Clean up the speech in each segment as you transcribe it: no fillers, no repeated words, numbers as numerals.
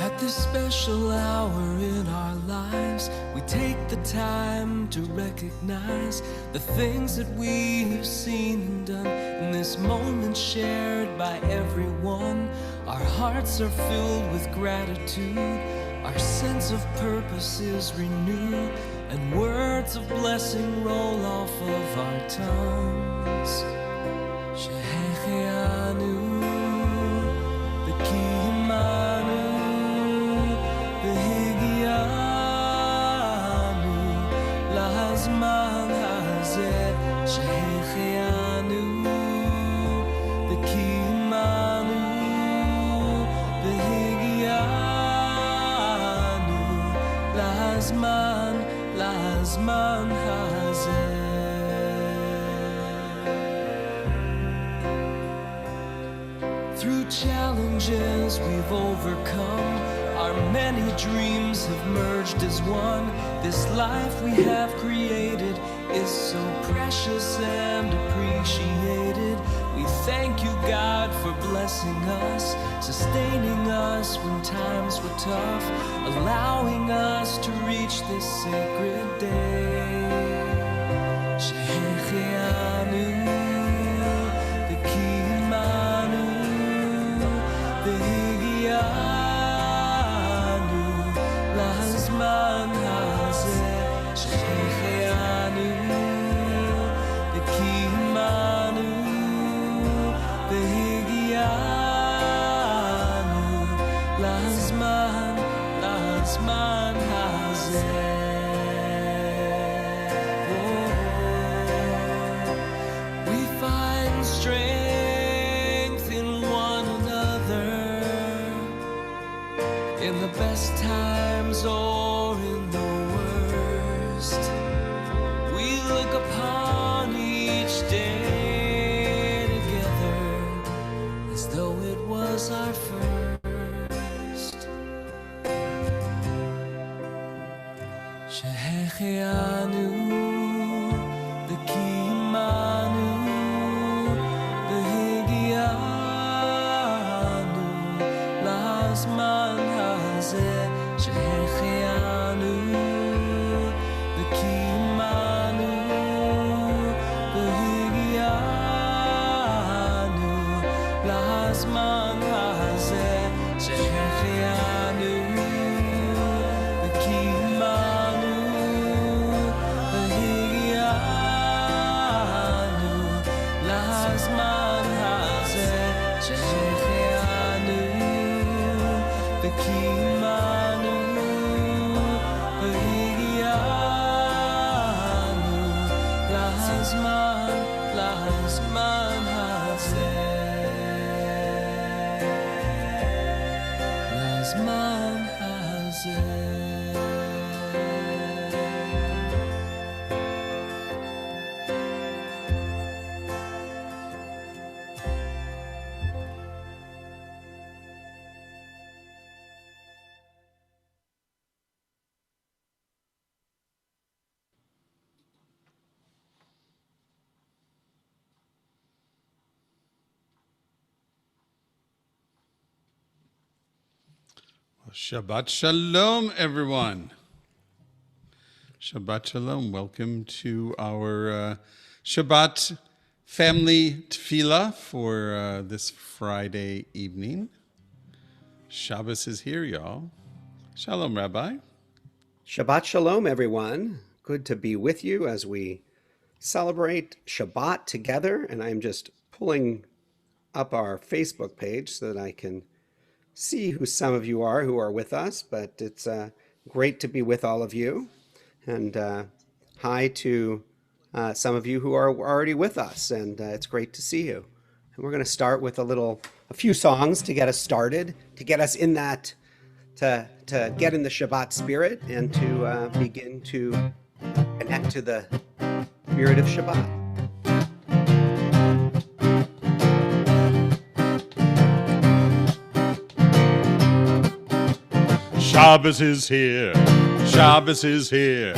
At this special hour in our lives, we take the time to recognize the things that we've seen and done. In this moment shared by everyone, our hearts are filled with gratitude. Our sense of purpose is renewed, and words of blessing roll off of our tongues. Shehechianu, Bekimanu, Behigianu, Lahazman Hazeh. Shehechianu, Bekimanu, Behigianu, Lahazman Hazeh. Through challenges we've overcome, our many dreams have merged as one. This life we have created is so precious and appreciated. We thank you, God, for blessing us, sustaining us when times were tough, allowing us to reach this sacred day. Shehechianu, Bekimanu, Behigianu, Lahazman Hazeh. Shehechianu, Bekimanu, Behigianu, Lahazman Hazeh. We find strength in one another, in the best times or in the worst. We look upon each day together as though it was our first. Shehechianu, Bekimanu, Behigianu, Lahazman Hazeh. Shehechianu, Bekimanu, Behigianu, Lahazman Hazeh. Shehechianu, Bekimanu, Behigianu, Lahazman Hazeh. Shehechianu, Bekimanu, Behigianu, Lahazman Hazeh. Lahazman Hazeh. Shabbat Shalom, everyone. Shabbat Shalom. Welcome to our Shabbat family tefillah for this Friday evening. Shabbos is here, y'all. Shalom, Rabbi. Shabbat Shalom, everyone. Good to be with you as we celebrate Shabbat together. And I'm just pulling up our Facebook page so that I can see who some of you are who are with us, but it's great to be with all of you. And hi to some of you who are already with us, and it's great to see you. And we're going to start with a few songs to get us started, to get us in that, to get in the Shabbat spirit and to begin to connect to the spirit of Shabbat. Shabbos is here. Shabbos is here.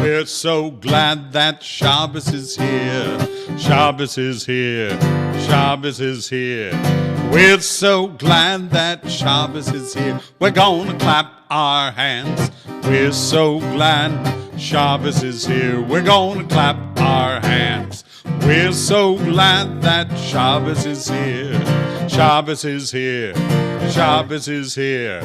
We're so glad that Shabbos is here. Shabbos is here. Shabbos is here. We're so glad that Shabbos is here. We're gonna clap our hands. We're so glad Shabbos is here. We're gonna clap our hands. We're so glad that Shabbos is here. Shabbos is here. Shabbos is here.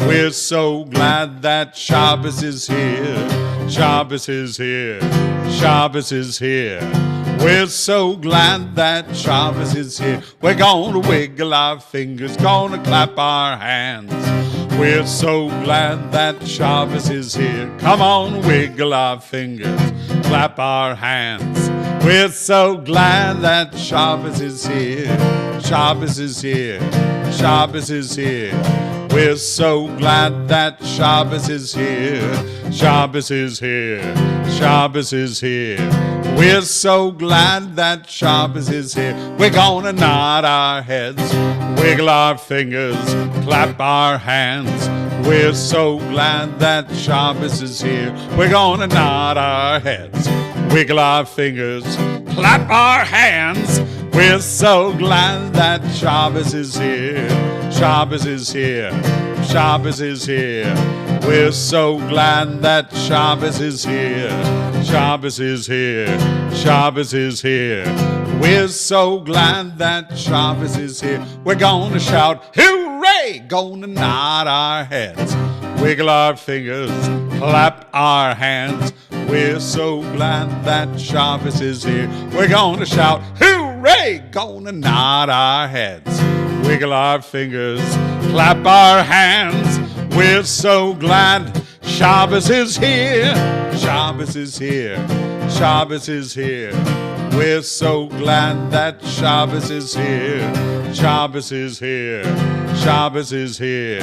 We're so glad that Shabbos is here. Shabbos is here. Shabbos is here. We're so glad that Shabbos is here. We're gonna wiggle our fingers, gonna clap our hands. We're so glad that Shabbos is here. Come on, wiggle our fingers, clap our hands. We're so glad that Shabbos is here. Shabbos is here. Shabbos is here. We're so glad that Shabbos is here. Shabbos is here. Shabbos is here. We're so glad that Shabbos is here. We're gonna nod our heads, wiggle our fingers, clap our hands. We're so glad that Shabbos is here. We're gonna nod our heads, wiggle our fingers, clap our hands. We're so glad that Shabbos is here. Shabbos is here. Shabbos is here. We're so glad that Shabbos is here. Shabbos is here. Shabbos is here. We're so glad that Shabbos is here. We're gonna shout, hooray! Gonna nod our heads, wiggle our fingers, clap our hands. We're so glad that Shabbos is here. We're gonna shout, hooray! Gonna nod our heads, wiggle our fingers, clap our hands. We're so glad Shabbos is here. Shabbos is here. Shabbos is here. We're so glad that Shabbos is here. Shabbos is here. Shabbos is here.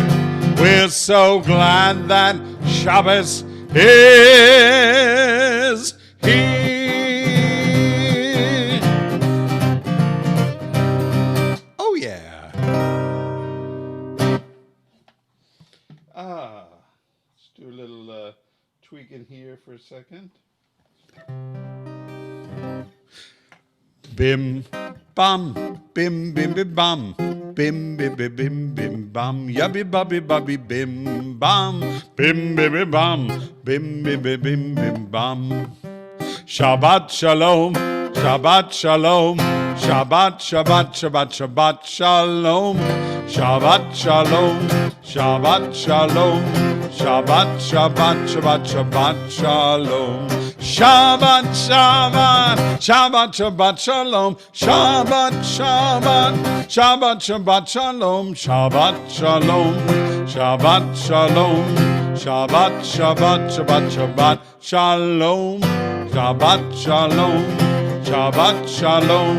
We're so glad that Shabbos is here. Oh, yeah. Let's do a little tweaking here for a second. Bim bam, bim bim bim bam, bim bim bim bim bim bam, yabby bubby bubby bim bam, bim bim bim bam, bim bim bim bim bim bam. Shabbat shalom, Shabbat shalom, Shabbat Shabbat Shabbat Shabbat shalom, Shabbat shalom, Shabbat shalom, Shabbat Shabbat Shabbat Shabbat shalom, Shabbat Shabbat Shabbat Shabbat shalom, Shabbat Shabbat Shabbat Shabbat shalom, Shabbat shalom, Shabbat shalom, Shabbat Shabbat Shabbat Shabbat shalom, Shabbat shalom, Shabbat shalom,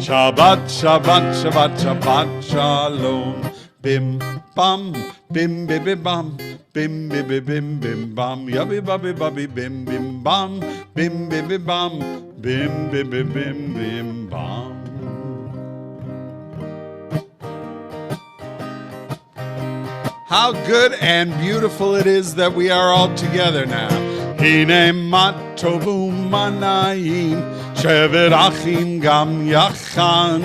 Shabbat Shabbat Shabbat Shabbat shalom. Bim bam, bim bim bim bam, bim bim bim bim bim bam, yabby bubby bubby bim bim bam, bim bim bim bam, bim bim bim bim bim bam. How good and beautiful it is that we are all together now. Hine matovu manayim, shevet achim gam yachan.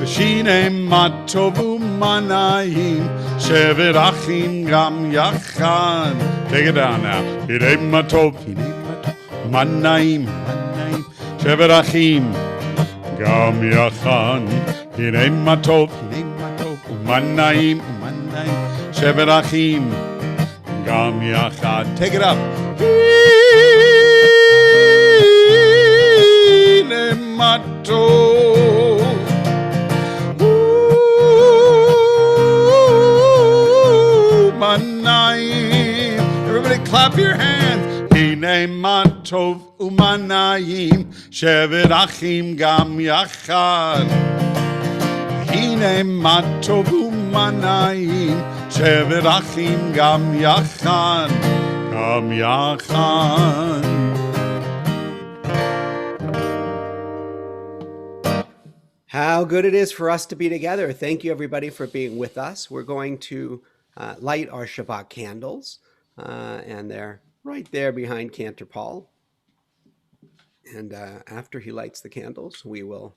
Shine matovu manayim, shevet achim gam yachan. Take it down now. Hine matov manayim, shevet achim gam yachan. Hine matov manayim, shevet achim gam yachad. Take it up. Hine matov manayim. Everybody clap your hands. Hine matov umanayim, shevet achim gam yachad. Hine matov umanayim, shevet achim gam yachad, gam yachad. How good it is for us to be together. Thank you, everybody, for being with us. We're going to light our Shabbat candles, and they're right there behind Cantor Paul. And after he lights the candles, we will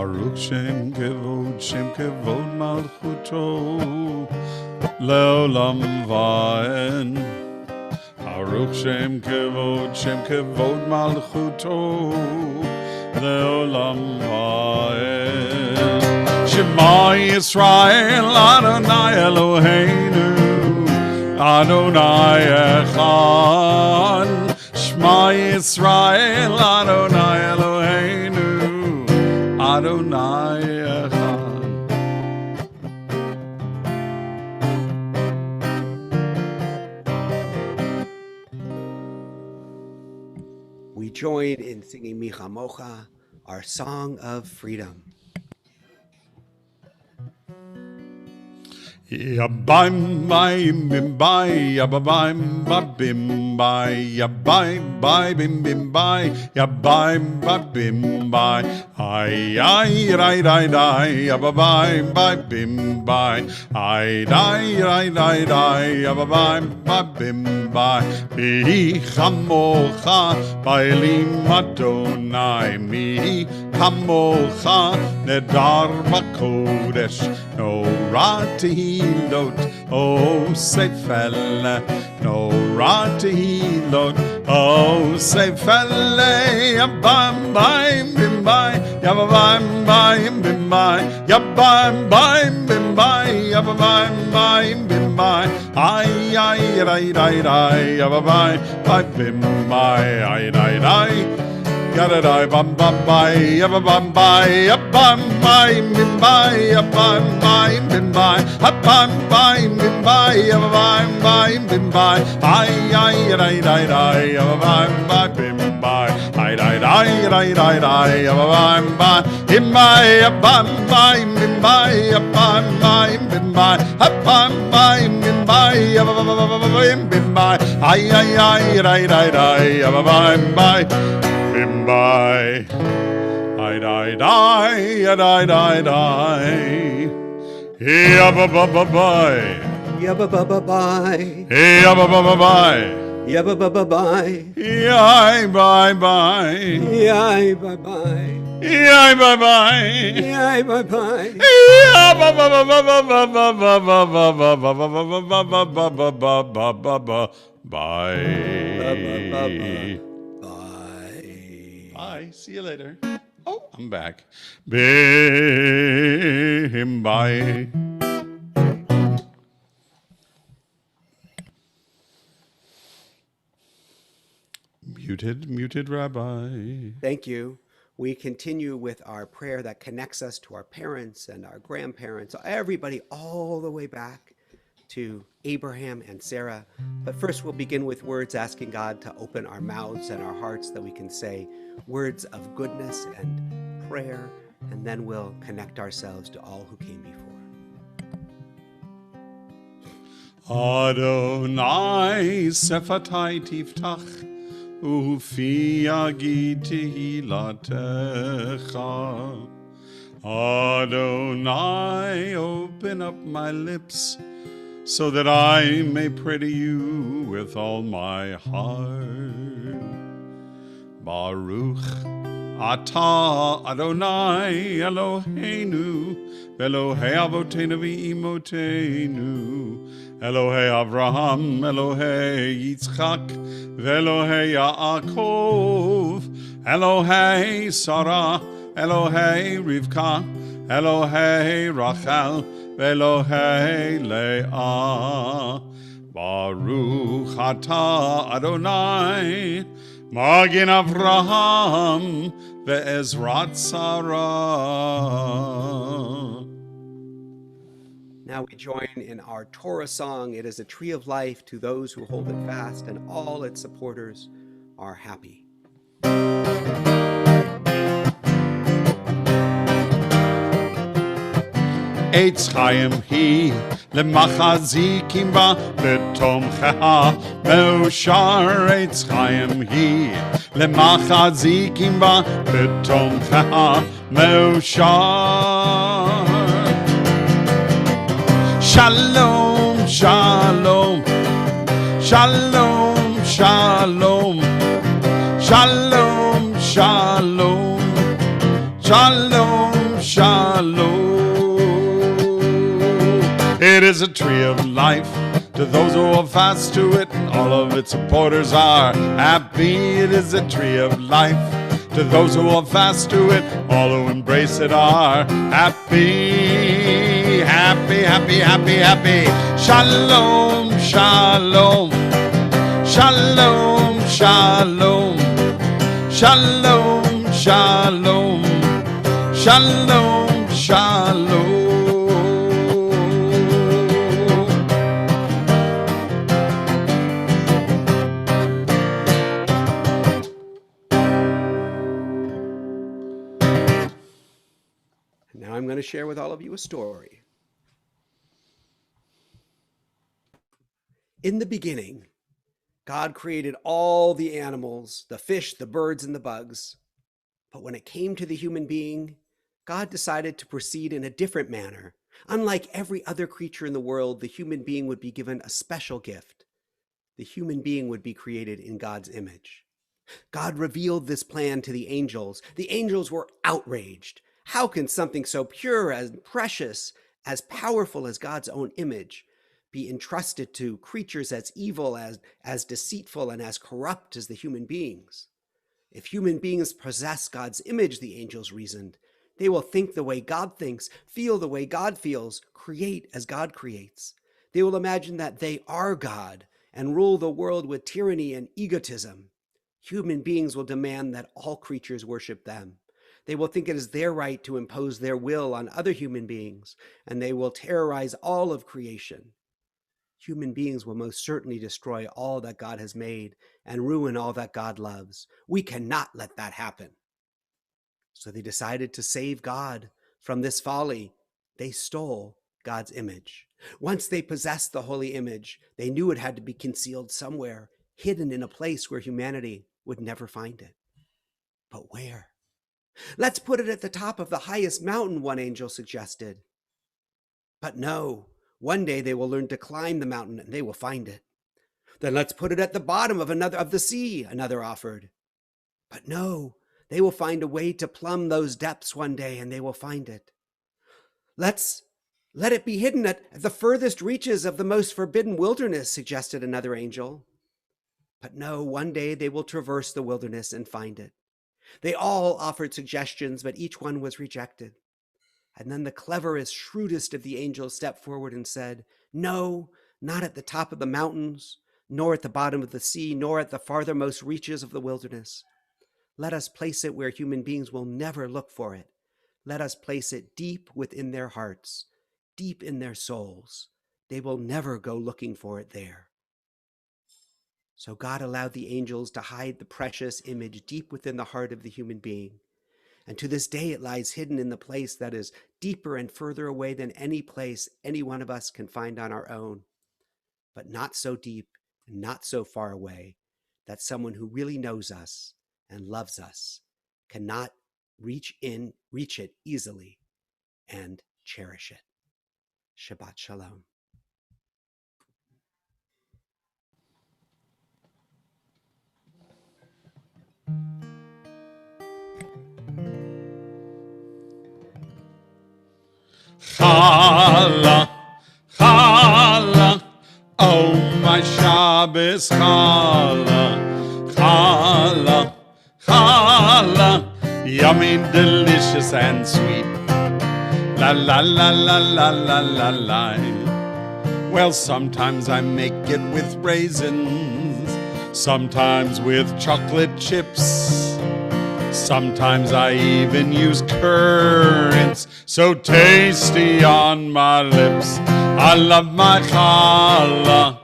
Baruch Shem Kevod Malchuto Leolam Vaen. Baruch Shem Kevod Malchuto Leolam Vaen. Shema Yisrael Adonai Eloheinu Adonai Echad. Shema Yisrael Adonai Eloheinu Adonai Echad. We join in singing Michamocha, our song of freedom. Yabim bim bai, yabim bim bai, yabim bim bim bai, yabim bim bai, ay ay rai rai rai, yabim bim bai, ay rai rai rai rai, yabim bim bai. Mi chamocha bailim Adonai, mi chamocha nedar bakodesh, no rati. Lot, oh Seifele, no rati lot, oh Seifele, yabam bim bim bai, yabam bim bai, yabam bim bai, yabam bim bai, ay ay rai rai rai, yabam bim bai, ay rai rai. Yada dai bam bam bai, yabba bam bai, yabam bai, bim bai, yabam bai, bim bai, yabam bai, bim bai, yabam bai, bim bai, ay ay rai rai rai, yabam bai, bim bai, ay rai rai rai rai rai, yabam bai, bim bai, yabam bai, bim bai, yabam bai, bim bai, yabam bai, bim bai, yabam bim bai, ay ay ay rai rai rai, yabam bai. Bim bai, I die, die, die, die, die. Yabba ba ba bye. Yabba ba ba bye. Yabba ba ba bye. Yabba ba ba bye. Yai bye bye. Yai bye bye. Yai bye bye. Yai bye bye. Yabba ba ba ba ba ba ba ba ba ba ba ba ba ba ba ba ba ba ba bye. Bye. See you later. Oh, I'm back. Bim bye. Muted Rabbi. Thank you. We continue with our prayer that connects us to our parents and our grandparents, everybody all the way back to Abraham and Sarah. But first we'll begin with words asking God to open our mouths and our hearts that we can say words of goodness and prayer, and then we'll connect ourselves to all who came before. Adonai sefatai tiftach ufi yagid tehilatecha. Adonai, open up my lips so that I may pray to you with all my heart. Baruch atah Adonai Eloheinu Elohei Avotenu v'Imotenu Elohei Avraham Elohei Yitzchak Elohei Yaakov Elohei Sarah Elohei Rivka Elohei Rachel Elohei Leah. Baruch atah Adonai Magen Avraham ve'ezrat Sarah. Now we join in our Torah song. It is a tree of life to those who hold it fast, and all its supporters are happy. Eitz Chaim hi lemachazikim ba betomcheha me'ushar. Eitz Chaim hi lemachazikim ba betomcheha me'ushar. Shalom, shalom, shalom, shalom, shalom, shalom, shalom, shalom. It is a tree of life to those who hold fast to it, and all of its supporters are happy. It is a tree of life to those who hold fast to it, all who embrace it are happy, happy, happy, happy, happy. Shalom, shalom, shalom, shalom, shalom, shalom, shalom, shalom. Now I'm going to share with all of you a story. In the beginning, God created all the animals, the fish, the birds, and the bugs. But when it came to the human being, God decided to proceed in a different manner. Unlike every other creature in the world, the human being would be given a special gift. The human being would be created in God's image. God revealed this plan to the angels. The angels were outraged. How can something so pure and precious, as powerful as God's own image, be entrusted to creatures as evil, as deceitful, and as corrupt as the human beings? If human beings possess God's image, the angels reasoned, they will think the way God thinks, feel the way God feels, create as God creates. They will imagine that they are God and rule the world with tyranny and egotism. Human beings will demand that all creatures worship them. They will think it is their right to impose their will on other human beings, and they will terrorize all of creation. Human beings will most certainly destroy all that God has made and ruin all that God loves. We cannot let that happen. So they decided to save God from this folly. They stole God's image. Once they possessed the holy image, they knew it had to be concealed somewhere, hidden in a place where humanity would never find it. But where? Let's put it at the top of the highest mountain, one angel suggested. But no, one day they will learn to climb the mountain and they will find it. Then let's put it at the bottom of the sea, another offered. But no, they will find a way to plumb those depths one day and they will find it. Let it be hidden at the furthest reaches of the most forbidden wilderness, suggested another angel. But no, one day they will traverse the wilderness and find it. They all offered suggestions, but each one was rejected. And then the cleverest, shrewdest of the angels stepped forward and said, no, not at the top of the mountains, nor at the bottom of the sea, nor at the farthermost reaches of the wilderness. Let us place it where human beings will never look for it. Let us place it deep within their hearts, deep in their souls. They will never go looking for it there. So God allowed the angels to hide the precious image deep within the heart of the human being. And to this day, it lies hidden in the place that is deeper and further away than any place any one of us can find on our own, but not so deep and not so far away that someone who really knows us and loves us cannot reach it easily and cherish it. Shabbat Shalom. Chala, chala, oh my Shabbos, chala, chala, chala, yummy, delicious and sweet. La la la la la la la la. Well, sometimes I make it with raisins, sometimes with chocolate chips. Sometimes I even use currants, so tasty on my lips. I love my challah,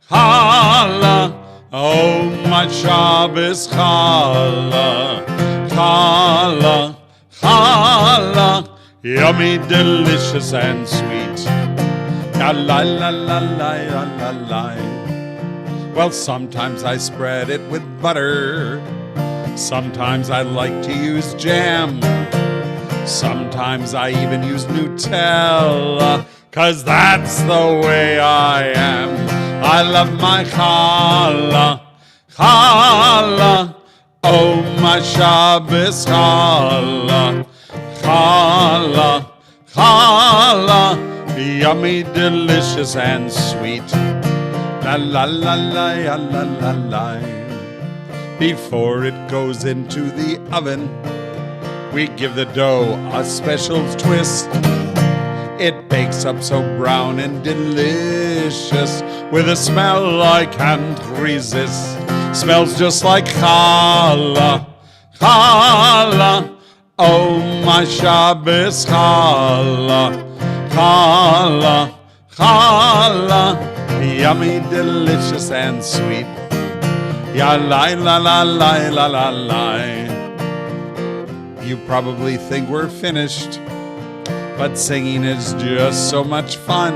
challah, oh my Shabbos challah, challah, challah, yummy, delicious and sweet. La la la la la la la. Well, sometimes I spread it with butter. Sometimes I like to use jam. Sometimes I even use Nutella, 'cause that's the way I am. I love my challah, challah, oh my Shabbos challah, challah, yummy, delicious, and sweet. La la la la la la la la. Before it goes into the oven, we give the dough a special twist. It bakes up so brown and delicious, with a smell I can't resist. Smells just like challah, challah. Oh, my Shabbos challah, challah, challah. Yummy, delicious, and sweet. Ya la la la la la la la. You probably think we're finished, but singing is just so much fun,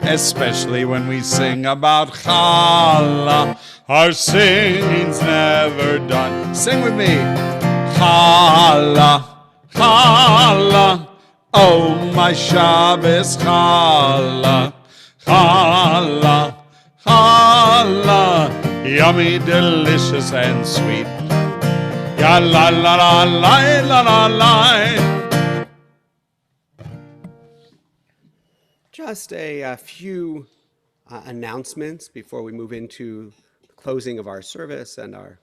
especially when we sing about challah. Our singing's never done. Sing with me. Challah, challah. Oh, my Shabbos challah, challah, challah. Yummy, delicious, and sweet. Ya la la la la la la la. Just a few announcements before we move into the closing of our service and our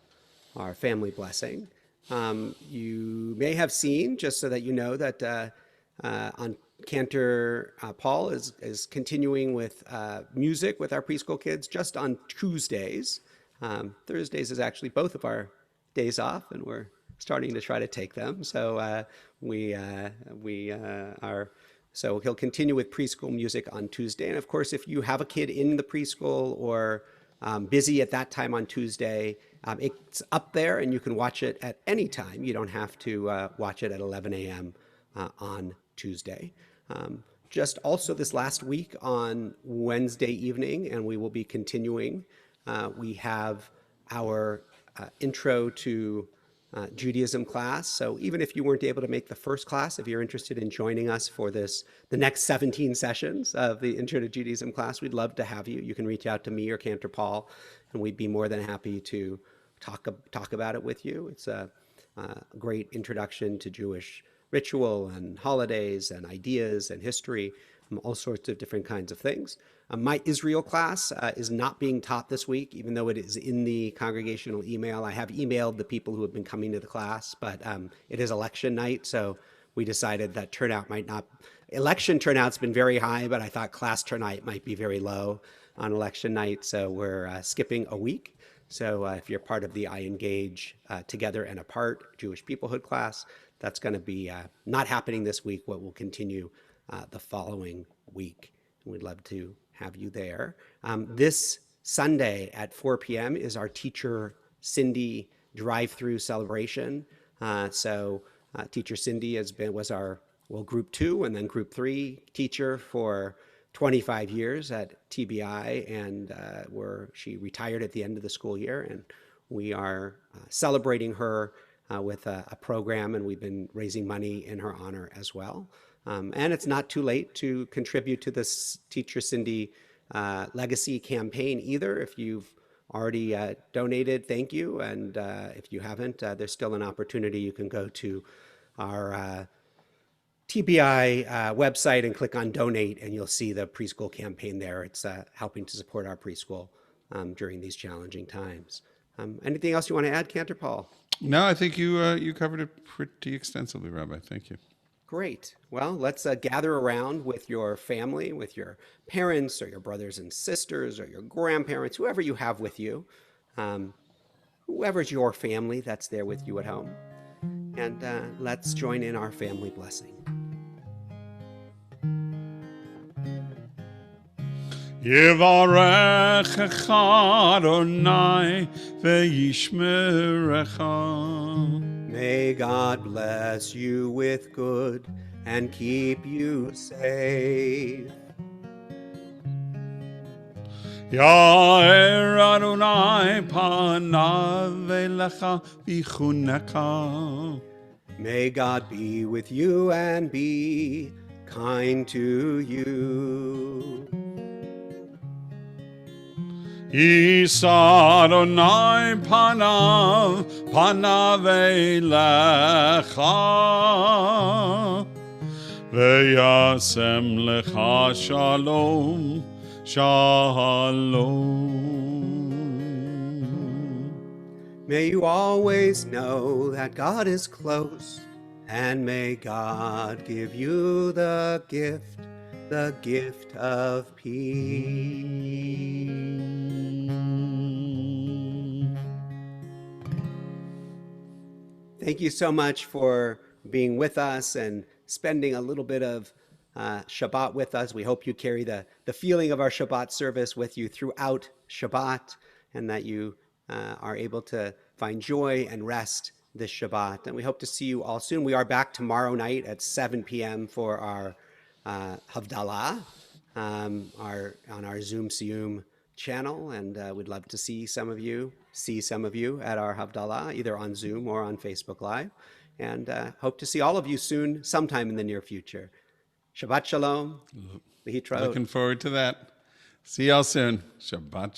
family blessing. You may have seen, just so that you know, that on Cantor Paul is continuing with music with our preschool kids just on Tuesdays. Thursdays is actually both of our days off, and we're starting to try to take them. So So he'll continue with preschool music on Tuesday. And of course, if you have a kid in the preschool or busy at that time on Tuesday, it's up there and you can watch it at any time. You don't have to watch it at 11 a.m. On Tuesday. Just also this last week on Wednesday evening, and we will be continuing, we have our intro to Judaism class. So even if you weren't able to make the first class, if you're interested in joining us for the next 17 sessions of the Intro to Judaism class, we'd love to have you. You can reach out to me or Cantor Paul, and we'd be more than happy to talk about it with you. It's a great introduction to Jewish ritual and holidays and ideas and history, all sorts of different kinds of things. My Israel class is not being taught this week, even though it is in the congregational email. I have emailed the people who have been coming to the class, but it is election night, so we decided that turnout might not. Election turnout's been very high, but I thought class turnout might be very low on election night, so we're skipping a week. So if you're part of the I Engage Together and Apart Jewish Peoplehood class, that's going to be not happening this week, but will continue the following week. We'd love to have you there. This Sunday at 4 p.m. is our Teacher Cindy drive-through celebration. So Teacher Cindy was our Group 2 and then Group 3 teacher for 25 years at TBI, and she retired at the end of the school year, and we are celebrating her with a program, and we've been raising money in her honor as well. And it's not too late to contribute to this Teacher Cindy Legacy campaign either. If you've already donated, thank you. And if you haven't, there's still an opportunity. You can go to our TBI website and click on donate, and you'll see the preschool campaign there. It's helping to support our preschool during these challenging times. Anything else you want to add, Cantor Paul? No, I think you covered it pretty extensively, Rabbi. Thank you. Great. Well, let's gather around with your family, with your parents or your brothers and sisters or your grandparents, whoever you have with you, whoever's your family that's there with you at home. And let's join in our family blessing. Yivarechecha Adonai ve'yishmerecha. May God bless you with good and keep you safe. Ya'er Adonai panav elecha v'chuneka. May God be with you and be kind to you. Yisa Adonai panav elecha V'yasem lecha shalom, shalom. May you always know that God is close, and may God give you the gift of peace. Thank you so much for being with us and spending a little bit of Shabbat with us. We hope you carry the feeling of our Shabbat service with you throughout Shabbat, and that you are able to find joy and rest this Shabbat. And we hope to see you all soon. We are back tomorrow night at 7 p.m. for our Havdalah on our Zoom Siyum channel, and we'd love to see some of you at our Havdalah, either on Zoom or on Facebook Live, and hope to see all of you soon, sometime in the near future. Shabbat Shalom. Lehitraot. Looking forward to that. See y'all soon. Shabbat Shalom.